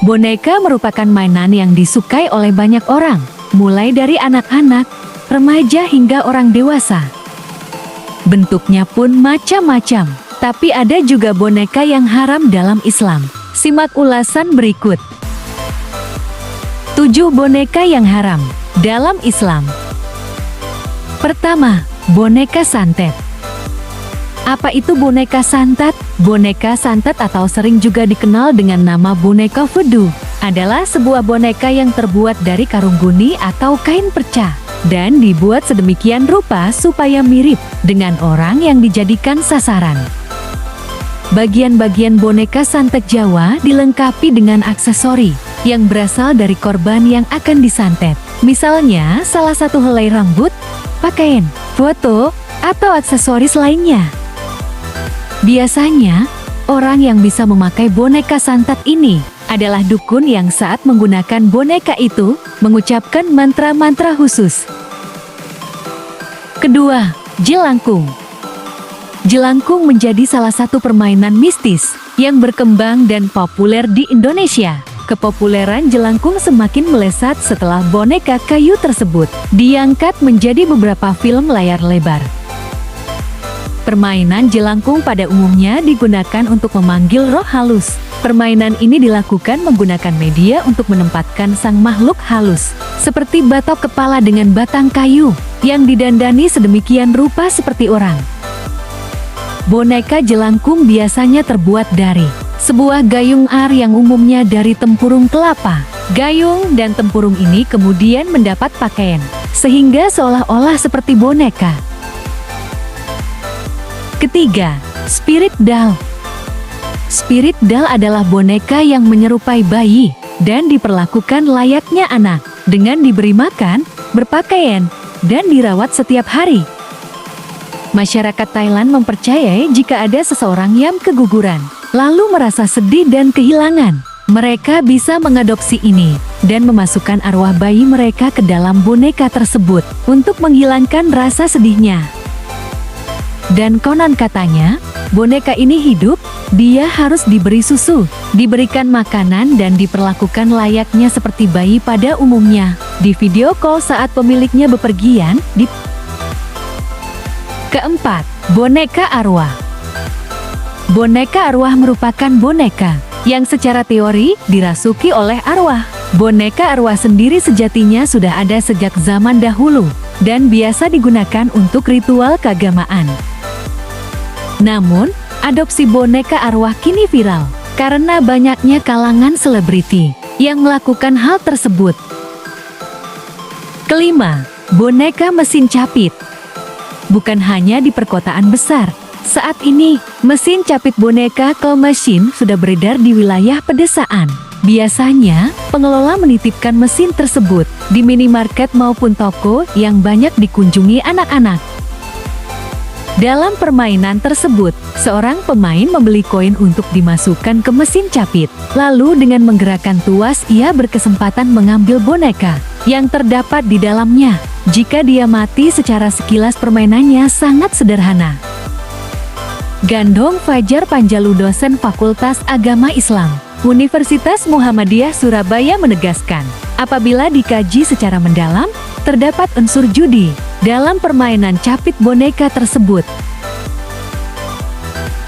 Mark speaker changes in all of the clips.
Speaker 1: Boneka merupakan mainan yang disukai oleh banyak orang, mulai dari anak-anak, remaja hingga orang dewasa. Bentuknya pun macam-macam, tapi ada juga boneka yang haram dalam Islam. Simak ulasan berikut. 7 boneka yang haram dalam Islam. Pertama, boneka santet. Apa itu boneka santet? Boneka santet atau sering juga dikenal dengan nama boneka voodoo adalah sebuah boneka yang terbuat dari karung guni atau kain perca dan dibuat sedemikian rupa supaya mirip dengan orang yang dijadikan sasaran. Bagian-bagian boneka santet Jawa dilengkapi dengan aksesori yang berasal dari korban yang akan disantet. Misalnya, salah satu helai rambut, pakaian, foto, atau aksesoris lainnya. Biasanya, orang yang bisa memakai boneka santet ini adalah dukun yang saat menggunakan boneka itu mengucapkan mantra-mantra khusus. Kedua, jelangkung. Jelangkung menjadi salah satu permainan mistis yang berkembang dan populer di Indonesia. Kepopuleran jelangkung semakin melesat setelah boneka kayu tersebut diangkat menjadi beberapa film layar lebar. Permainan jelangkung pada umumnya digunakan untuk memanggil roh halus. Permainan ini dilakukan menggunakan media untuk menempatkan sang makhluk halus, seperti batok kepala dengan batang kayu, yang didandani sedemikian rupa seperti orang. Boneka jelangkung biasanya terbuat dari sebuah gayung ar yang umumnya dari tempurung kelapa. Gayung dan tempurung ini kemudian mendapat pakaian, sehingga seolah-olah seperti boneka. Ketiga, spirit doll. Spirit doll adalah boneka yang menyerupai bayi dan diperlakukan layaknya anak dengan diberi makan, berpakaian, dan dirawat setiap hari. Masyarakat Thailand mempercayai jika ada seseorang yang keguguran, lalu merasa sedih dan kehilangan, mereka bisa mengadopsi ini dan memasukkan arwah bayi mereka ke dalam boneka tersebut untuk menghilangkan rasa sedihnya. Dan konon katanya, boneka ini hidup, dia harus diberi susu, diberikan makanan dan diperlakukan layaknya seperti bayi pada umumnya. Di video call saat pemiliknya bepergian, Keempat, boneka arwah. Boneka arwah merupakan boneka yang secara teori dirasuki oleh arwah. Boneka arwah sendiri sejatinya sudah ada sejak zaman dahulu dan biasa digunakan untuk ritual keagamaan. Namun, adopsi boneka arwah kini viral karena banyaknya kalangan selebriti yang melakukan hal tersebut. Kelima, boneka mesin capit. Bukan hanya di perkotaan besar, saat ini mesin capit boneka claw machine sudah beredar di wilayah pedesaan. Biasanya, pengelola menitipkan mesin tersebut di minimarket maupun toko yang banyak dikunjungi anak-anak. Dalam permainan tersebut, seorang pemain membeli koin untuk dimasukkan ke mesin capit. Lalu dengan menggerakkan tuas ia berkesempatan mengambil boneka yang terdapat di dalamnya. Jika dia mati, secara sekilas permainannya sangat sederhana. Gandong Fajar Panjalu, dosen Fakultas Agama Islam, Universitas Muhammadiyah Surabaya menegaskan, apabila dikaji secara mendalam, terdapat unsur judi dalam permainan capit boneka tersebut.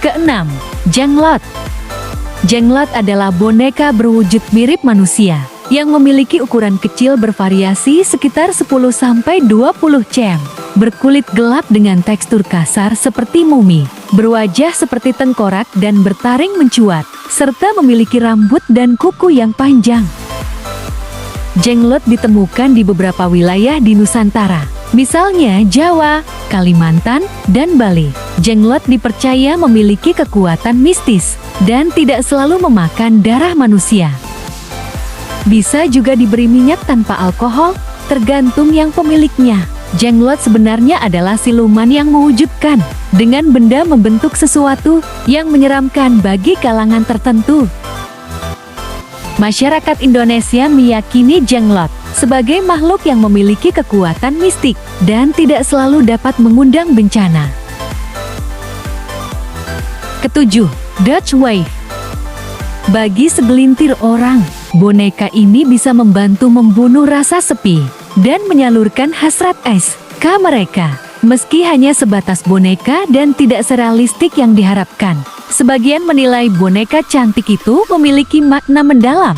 Speaker 1: Keenam, jenglot. Jenglot adalah boneka berwujud mirip manusia yang memiliki ukuran kecil bervariasi sekitar 10-20 cm, berkulit gelap dengan tekstur kasar seperti mumi, berwajah seperti tengkorak dan bertaring mencuat, serta memiliki rambut dan kuku yang panjang. Jenglot ditemukan di beberapa wilayah di Nusantara, misalnya Jawa, Kalimantan, dan Bali. Jenglot dipercaya memiliki kekuatan mistis dan tidak selalu memakan darah manusia. Bisa juga diberi minyak tanpa alkohol, tergantung yang pemiliknya. Jenglot sebenarnya adalah siluman yang mewujudkan dengan benda membentuk sesuatu yang menyeramkan bagi kalangan tertentu. Masyarakat Indonesia meyakini jenglot sebagai makhluk yang memiliki kekuatan mistik dan tidak selalu dapat mengundang bencana. Ketujuh, Dutch Wave. Bagi segelintir orang, Boneka ini bisa membantu membunuh rasa sepi dan menyalurkan hasrat SK mereka. Meski hanya sebatas boneka dan tidak serealistik yang diharapkan, sebagian menilai boneka cantik itu memiliki makna mendalam.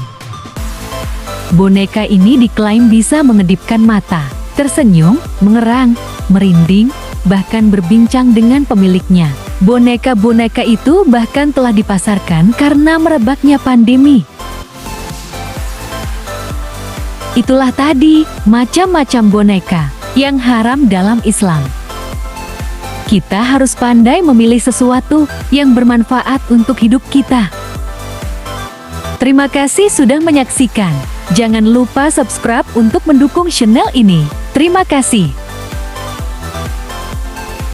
Speaker 1: Boneka ini diklaim bisa mengedipkan mata, tersenyum, mengerang, merinding, bahkan berbincang dengan pemiliknya. Boneka-boneka itu bahkan telah dipasarkan karena merebaknya pandemi. Itulah tadi macam-macam boneka yang haram dalam Islam. Kita harus pandai memilih sesuatu yang bermanfaat untuk hidup kita. Terima kasih sudah menyaksikan. Jangan lupa subscribe untuk mendukung channel ini. Terima kasih.